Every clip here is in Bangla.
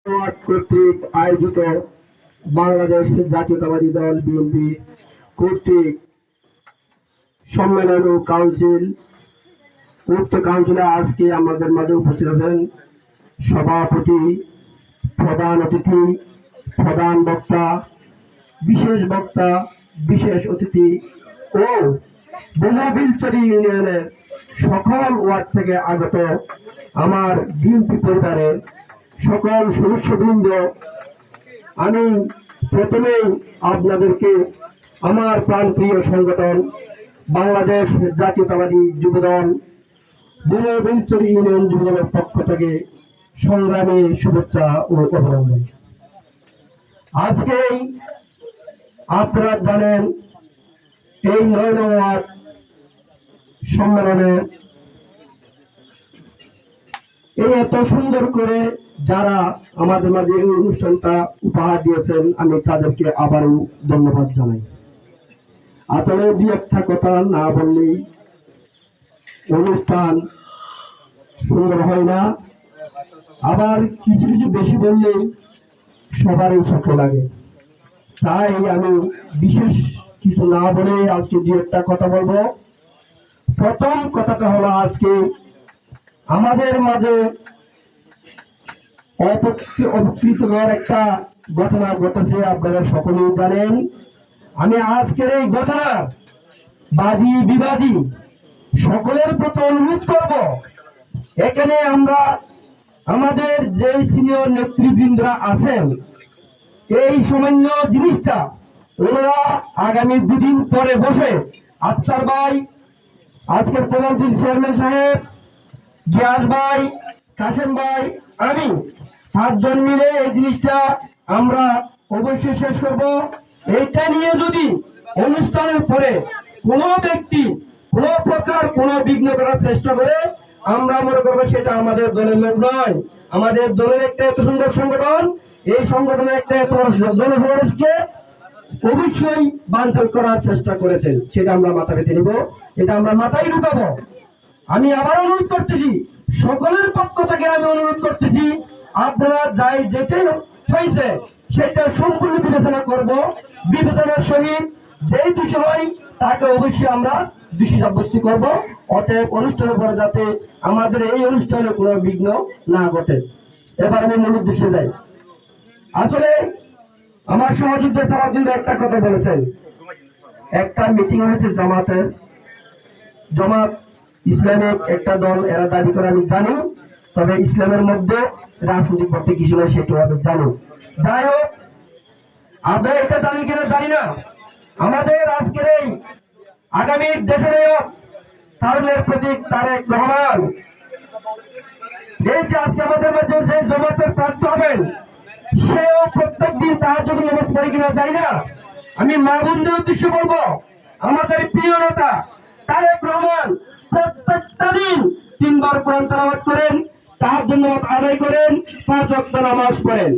কর্তৃক আয়োজিত বাংলাদেশ জাতীয়তাবাদী দল বিএনপি কর্তৃক সম্মেলন ও কাউন্সিল। উক্ত কাউন্সিলে আজকে আমাদের মাঝে উপস্থিত আছেন সভাপতি, প্রধান অতিথি, প্রধান বক্তা, বিশেষ অতিথি ও বহুবিলচরি ইউনিয়নের সকল ওয়ার্ড থেকে আগত আমার বিএনপি পরিবারের সকল সদস্যবৃন্দ। আমি প্রথমেই আপনাদেরকে আমার প্রাণপ্রিয় সংগঠন বাংলাদেশ জাতীয়তাবাদী যুবদল বহুবিলচরি ইউনিয়ন যুবদলের পক্ষ থেকে সংগ্রামী শুভেচ্ছা ও অভিনন্দন। আজকে আপনারা জানেন এই ৯ নং ওয়ার্ড সম্মেলনে এই এত সুন্দর করে যারা আমাদের মাঝে এই অনুষ্ঠানটা উপহার দিয়েছেন, আমি তাদেরকে আবারও ধন্যবাদ জানাই। আসলে দুই একটা কথা না বললেই অনুষ্ঠান সুন্দর হয় না, আবার কিছু কিছু বেশি বললেই সবারই চোখে লাগে। তাই আমি বিশেষ কিছু না বলে আজকে দুই একটা কথা বলবো। প্রথম কথাটা হলো, আজকে আমাদের মাঝে অপ্রীতিকর একটা ঘটনা ঘটেছে, আপনারা সকলেই জানেন। আমি আজকের এই ঘটনা বাদী বিবাদী সকলের প্রতি অনুরোধ করব, এখানে আমরা আমাদের যে সিনিয়র নেতৃবৃন্দরা আছেন, এই সামান্য জিনিসটা ওনারা আগামী দুদিন পরে বসে আফসার ভাই, আজকের প্রধান চেয়ারম্যান সাহেব, গিয়াস ভাই, কাশেম ভাই, আমি 5 জন মিলে এই জিনিসটা আমরা অবশ্যই শেষ করব। এইটা নিয়ে যদি অনুষ্ঠানের পরে কোনো ব্যক্তি কোনো প্রকার কোনো বিঘ্ন করার চেষ্টা করে, আমরা মনে করবো সেটা আমাদের দলের লোক নয়। আমাদের দলের একটা এত সুন্দর সংগঠন, এই সংগঠনের একটা এত জনসমাবেশকে অবশ্যই বানচাল করার চেষ্টা করেছেন, সেটা আমরা মাথা পেতে নিব, এটা আমরা মাথায় ঢুকাবো। আমি আবার অনুরোধ করতেছি, সকলের পক্ষ থেকে আমি অনুরোধ করতেছি, আপনারা যাই যেতে হয়েছে সেটা সম্পূর্ণ বিবেচনা করব। বিবেচনার সহিত যেই দোষী হয় তাকে অবশ্যই আমরা দোষী সাব্যস্ত করব। অতএব অনুষ্ঠানের পরে যাতে আমাদের এই অনুষ্ঠানে কোনো বিঘ্ন না ঘটে। এবার আমি মূল উদ্দেশ্যে যাই। আসলে আমার সহযোদ্ধা সারাদিন একটা কথা বলেছেন, একটা মিটিং হয়েছে জামাত ইসলামিক একটা দল, এরা দাবি করে আমি জানি, তবে ইসলামের মধ্যে রাজনৈতিক পথে কিছু নয় সেটা আমি জানি। যাই হোক, আপনারা এটা জানেন কিনা জানি না, আমাদের আজকের এই আগামী দেশের তারুণের প্রতীক তারেক রহমান, এই যে আজকে আমাদের মধ্যে যে জামাতের প্রার্থী হবেন, সেও প্রত্যেক দিন তার যদি নামাজ পড়ে কিনা জানি না। আমি মা বোনদের উদ্দেশ্যে বলবো, আমাদের প্রিয় নেতা তারেক রহমান প্রত্যেকটা দিন 3 বার কোরআন তেলাওয়াত করেন, তার জন্য আদায় করেন, 5 ওয়াক্ত নামাজ পড়েন।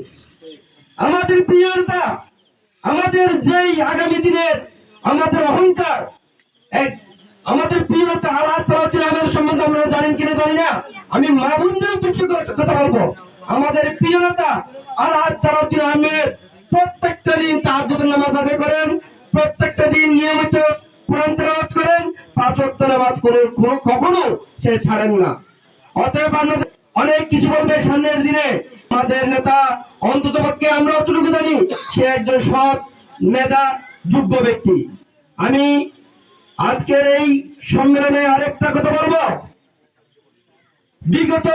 আমাদের প্রিয় নেতা, আমাদের যেই আগামী দিনের আমাদের অহংকার, আমাদের প্রিয় নেতা আল্লাহ সালাউদ্দিন সম্বন্ধে আপনারা জানেন কিনা জানি না। আমি মা বোনদের উদ্দেশ্যে কথা বলবো, আমাদের প্রিয় নেতা আল্লাহ সালাউদ্দিন আহমেদ প্রত্যেকটা দিন তাহাজ্জুদের নামাজ আদায় করেন, প্রত্যেকটা দিন নিয়মিত কোরআন তেলাওয়াত করেন, 5 ওয়াক্ত নামাজ করে কখনো সে ছাড়েন না। অতএব অনেক কিছু বলবে সামনের দিনে। আমাদের নেতা অন্ততপক্ষে আমরা অতটুকু জানি, সে একজন সৎ মেধা যোগ্য ব্যক্তি। আমি আজকের এই সম্মেলনে আরেকটা কথা বলবো, বিগত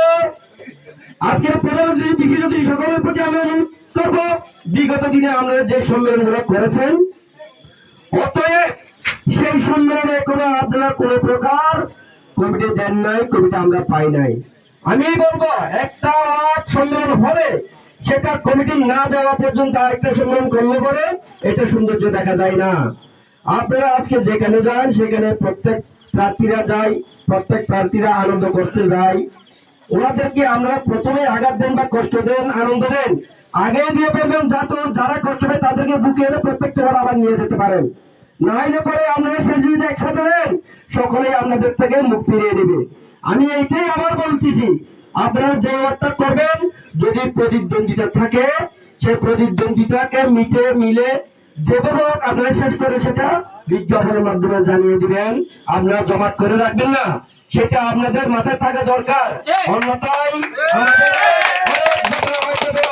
আজকের প্রধানমন্ত্রী বিশেষ অতিথি সকলের প্রতি আমি অনুরোধ করবো, বিগত দিনে আমরা যে সম্মেলনগুলো করেছেন, অতএব সেই সম্মেলনে কোনো আপনারা কোনো প্রকার কমিটি দেন নাই, কমিটি আমরা পাই নাই। আমি বলবো, একটা ওয়ার্ড সম্মেলন হলে সেটা কমিটি না দেওয়া পর্যন্ত আরেকটা সম্মেলন করলে পরে এটা সৌন্দর্য দেখা যায় না। আপনারা আজকে যেখানে যান সেখানে প্রত্যেক প্রার্থীরা যায়, প্রত্যেক প্রার্থীরা আনন্দ করতে যায়। ওনাদেরকে আমরা প্রথমে আঘাত দেন বা কষ্ট দেন, আনন্দ দেন, আগে দিয়ে ফেলবেন, যারা কষ্ট পায় তাদেরকে বুকে এনে প্রত্যেকটা আবার নিয়ে যেতে পারেন। না হলে পরে আপনারা সে যদি একসাথে দেন, সকলেই আপনাদের থেকে মুখ ফিরিয়ে দেবে। আমি এইটাই আবার বলতেছি, আপনারা যে ওয়ার্ডটা করবেন যদি প্রতিদ্বন্দ্বিতা থাকে সেই প্রতিদ্বন্দ্বিতাকে মিলে যেভাবে হোক আপনারা শেষ করে সেটা বিজ্ঞাপনের মাধ্যমে জানিয়ে দিবেন। আপনারা জমাট করে রাখবেন না, সেটা আপনাদের মাথায় থাকা দরকার। অন্যথায়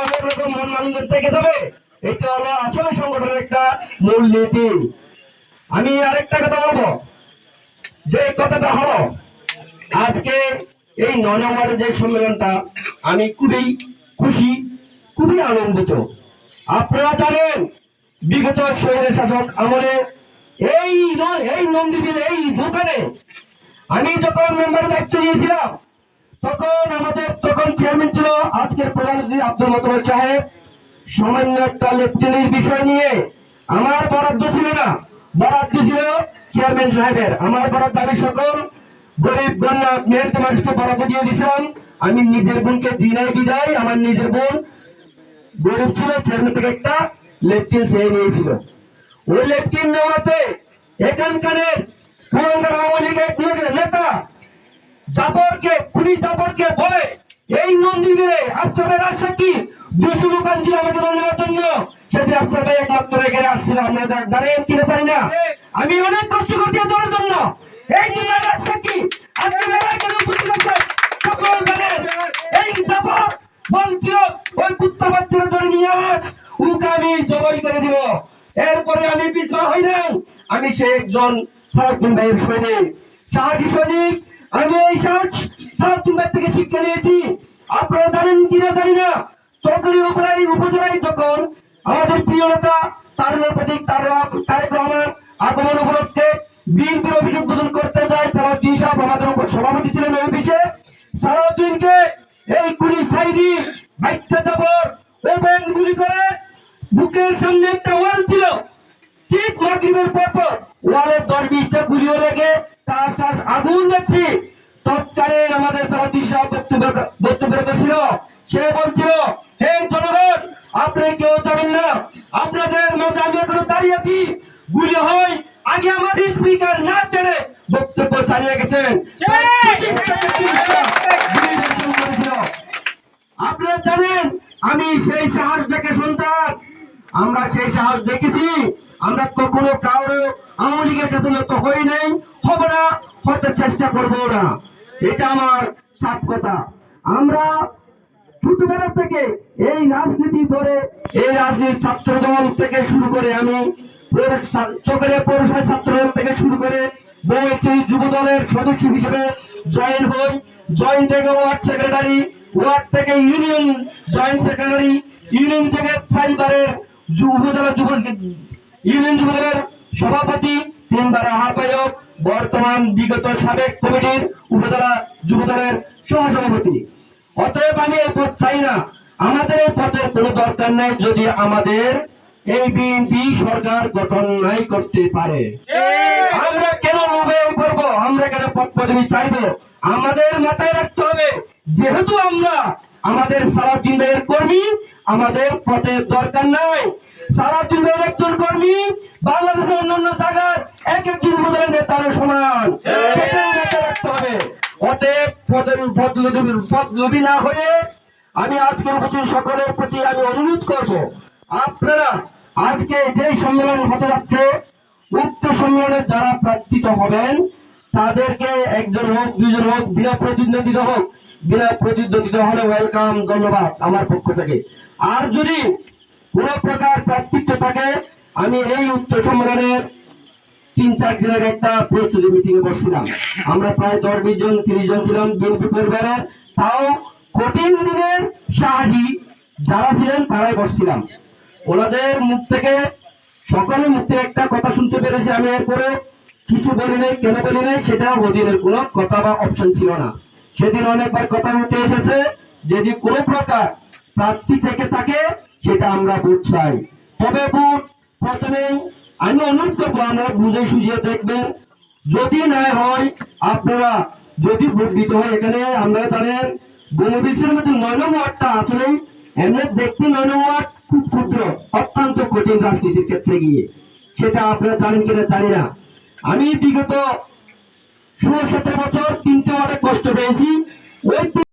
অনেক রকম মন মালিন্যের থেকে যাবে। এটা হলো আসলে সংগঠনের একটা মূল নীতি। আমি আরেকটা কথা বলবো, যে কথাটা হলো আজকে এই ৯ নম্বরের যে সম্মেলনটা, আমি খুবই খুশি, খুবই আনন্দিত। আপনারা জানেন বিগত স্বৈর শাসক আমলে এই নন্দীবিল এই দোকানে আমি যখন মেম্বারের দায়িত্ব নিয়েছিলাম, তখন চেয়ারম্যান ছিল আজকের প্রধান অতিথি আব্দুল মোতালেব সাহেব। সামান্য একটা লেফটেন্যান্টের বিষয় নিয়ে আমার বরাদ্দ ছিল না, বরাদ্দ ছিল চেয়ারম্যান সাহেবের। আমার বরাদ্দ আমি সকল গরিব গণ্য মেহনত মানুষকে বরাদ্দ দিয়ে দিয়েছিলাম। আমি নিজের বোনকে দিনাই বিদায়, আমার নিজের বোন গরিব ছিল, চেয়ারম্যান থেকে একটা লেফটেন্যান্ট সে নিয়েছিল। ওই লেফটেন্যান্ট নেওয়াতে এখানকার আওয়ামী লীগের নেতা জাবরকে বলে এই নন্দীবিলে আফসার ভাই রাজশাহী 200 লোক আনছিল আমাকে নেওয়ার জন্য। সেদিন আফসার ভাই একমাত্র এখানে আসছিল, আপনারা জানেন কিনা জানি না। আমি অনেক কষ্ট করছি এদের জন্য। এই দুটার রাজশাহী আজকে মেলায় কেন উপস্থিত আছে সকল জানেন। এই জাবর বলছিল ওই কুত্তা বাচ্চারা ধরে নিয়ে আস, ওকে আমি জবাই করে দিব। এরপরে আমি পিছপা হই নাই, আমি সে একজন সালাউদ্দিন ভাইয়ের সৈনিক, সাহসী সৈনিক। আমি এই সালাউদ্দিন ভাই থেকে শিক্ষা নিয়েছি। আপনারা জানেন কিনা জানি না, চৌধুরী উপজেলায় যখন আমাদের প্রিয় নেতা তারেক রহমান আগমন উপলক্ষে বিএনপির অফিস উদ্বোধন করতে যায়, সালাউদ্দিন সাহেব আমাদের উপর সভাপতি ছিলেন ওই অফিসে। সালাউদ্দিনকে এই পুলিশ সাইডি বাইকটা যাবর ওপেন গুলি করে বুকের সামনে একটা ওয়াল ছিল, ঠিক মাগরিবের পর ওয়ালে 10-20টা গুলিও লেগে টাস আগুন দেখছি। তৎকালীন আমাদের সালাউদ্দিন সাহেব বক্তব্য ছিল, সে বলছিল হে জনগণ, আপনি কেউ জানেন না, আপনাদের মাঝে আমি এখনো দাঁড়িয়ে আছি, গুলি হয় আগে আমাদের স্পিকার না ছেড়ে বক্তব্য চালিয়ে গেছেন। আপনারা জানেন আমি সেই সাহস দেখে সন্তান, আমরা সেই সাহস দেখেছি। আমরা কখনো কারো আওয়ামী লীগের কাছে নত হই নাই, হব না, হতে চেষ্টা করবো না। এটা আমার সাফ কথা। আমরা ছোটবেলা থেকে এই রাজনীতি ধরে, এই রাজনীতি ছাত্র দল থেকে শুরু করে, আমি চকের পৌরসভা ছাত্র দল থেকে শুরু করে বইটি যুব দলের সদস্য হিসেবে জয়েন হই। জয়েন থেকে ওয়ার্ড সেক্রেটারি, ওয়ার্ড থেকে ইউনিয়ন জয়েন্ট সেক্রেটারি, ইউনিয়ন থেকে 4বারের উপজেলা ইউনিয়ন যুব দলের সভাপতি, 3বারের আহ্বায়ক, বর্তমান বিগত সাবেক কমিটির উপজেলা যুব দলের সহসভাপতি। অতএব আমি এই পদ চাই না, আমাদের এই পদের কোনো দরকার নাই যদি আমাদের এই বিএনপি সরকার গঠন নাই করতে পারে। আমরা কেন লোভে করবো, আমরা কেন পদ পদবি চাইবো? আমাদের মাথায় রাখতে হবে, যেহেতু আমরা আমাদের সালাউদ্দিন ভাইয়ের কর্মী, আমাদের পদের দরকার নাই। সালাউদ্দিন ভাইয়ের একজন কর্মী বাংলাদেশের অন্যান্য জায়গার এক একজন উপজেলার নেতার সমান, সেটা মাথায় রাখতে হবে। অতএব পদলোভী না হয়ে আমি আজকের প্রতি সকলের প্রতি আমি অনুরোধ করব, আপনারা আজকে যে সম্মেলন হতে যাচ্ছে, উক্ত সম্মেলনে যারা প্রার্থিত হবেন তাদেরকে একজন হোক, 2জন হোক, বিনা প্রতিদ্বন্দ্বিতা হলে ওয়েলকাম, ধন্যবাদ আমার পক্ষ থেকে। আর যদি কোন প্রকার প্রার্থিত্ব থাকে, আমি এই উক্ত সম্মেলনের 3-4 দিনের একটা প্রস্তুতি মিটিং এ বসছিলাম। আমরা প্রায় 10-20 জন 30 জন ছিলাম বিএনপি পরিবারের, তাও কঠিন দিনের সাহসী যারা ছিলেন তারাই বসছিলাম। ওনাদের মুখ থেকে, সকলের মুখ থেকে একটা কথা শুনতে পেরেছি। আমি এরপরে কিছু বলি নাই, কেন বলি নাই সেটা ওদিনের কোনো কথা বা অপশন ছিল না। সেদিন অনেকবার কথা উঠে এসেছে, যদি কোনো প্রকার প্রার্থী থেকে থাকে সেটা আমরা ভোট চাই। তবে ভোট প্রথমেই আমি অনুরোধ করবো, আপনারা বুঝে সুঝিয়ে দেখবেন। যদি না হয়, আপনারা যদি ভোট দিতে হয়, এখানে আপনারা জানেন বনবিছের মধ্যে 9 নং ওয়ার্ডটা আসলে এমনি দেখতে 9 নং ওয়ার্ড খুব ক্ষুদ্র, অত্যন্ত কঠিন রাজনীতির ক্ষেত্রে গিয়ে, সেটা আপনারা জানেন কিনা জানি না। আমি বিগত 16-17 বছর 3টে ওয়ার্ডে কষ্ট পেয়েছি। ওই